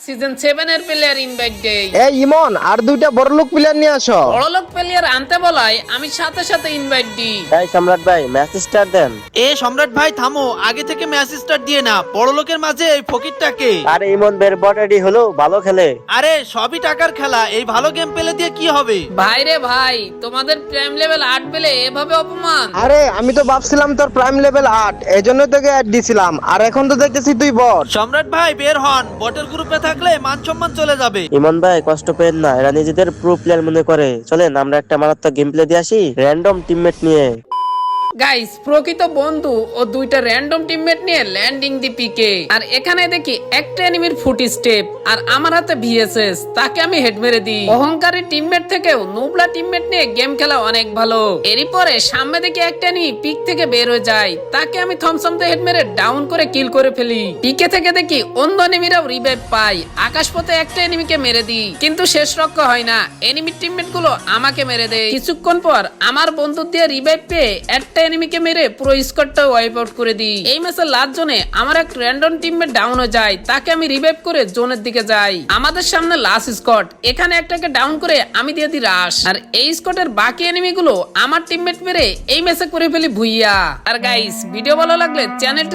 Season 7 এর player invite দেই। এই ইমন আর দুইটা বড়লোক প্লেয়ার নিয়ে আসো। বড়লোক প্লেয়ার আনতে বলাই আমি সাথে সাথে ইনভাইট দিই। তাই সম্রাট ভাই ম্যাচ স্টার্ট দেন। এ সম্রাট ভাই থামো, আগে থেকে ম্যাচ স্টার্ট দিয়ে না। বড়লোকের মাঝে এই ফকিরটাকে। আরে ইমন বের বডি হলো ভালো খেলে। আরে সবই টাকার খেলা, এই ভালো গেম পেলে দিয়ে কি হবে? ভাই রে ভাই, তোমাদের প্রাইম লেভেল 8 পেলে এভাবে অপমান। আরে আমি তো ভাবছিলাম তোর প্রাইম লেভেল 8, এজন্যই তোকে অ্যাড দিছিলাম। আর এখন তো দেখতেছি তুই বট। সম্রাট ভাই বের হন, বটের গ্রুপে থাকলে মান সম্মান চলে যাবে। ইমন ভাই কষ্ট পেন না, এরা নিজেদের প্রো প্লেয়ার মনে করে। চলেন আমরা একটা মারাত্মক গেম প্লে দিয়ে আসি র্যান্ডম টিমমেট নিয়ে। গাইস, প্রকৃত বন্ধু ও দুইটা র্যান্ডম টিমমেট নিয়ে ল্যান্ডিং দি পিকে। আর এখানে দেখি একটা এনিমির ফুটি স্টেপ আর আমার হাতে ভিএসএস, তাকে আমি হেড মেরে দিই। অহংকারী টিমমেট থেকেও নুবলা টিমমেট নিয়ে গেম খেলা অনেক ভালো। এরই পরে সামনে দেখি একটা এনিমি পিক থেকে বের হয়ে যায়, তাকে আমি থমসম দিয়ে হেড মেরে ডাউন করে কিল করে ফেলি। পিকে থেকে দেখি অন্য এনিমিরাও রিভাইভ পায়। আকাশপথে একটা এনিমিকে মেরে দিই, কিন্তু শেষ রক্ষা হয় না, এনিমি টিমমেট গুলো আমাকে মেরে দেয়। কিছুক্ষণ পর আমার বন্ধু দিয়ে রিভাইভ পেয়ে একটা এনিমিকে মেরে পুরো স্কোয়াডটা ওয়াইপ আউট করে দিই। এই ম্যাচের লাস্ট জোনে আমার এক র্যান্ডম টিমমেট ডাউন হয়ে যায়, তাকে আমি রিভাইভ করে জোনের দিকে যাই। আমাদের সামনে লাস্ট স্কোয়াড, এখানে একটাকে ডাউন করে আমি দিয়ে দিই রাশ। আর এই স্কোয়াডের বাকি এনিমি গুলো আমার টিমমেট মেরে এই ম্যাচে করে ফেলি ভুইয়া। আর গাইস, ভিডিও ভালো লাগলে চ্যানেল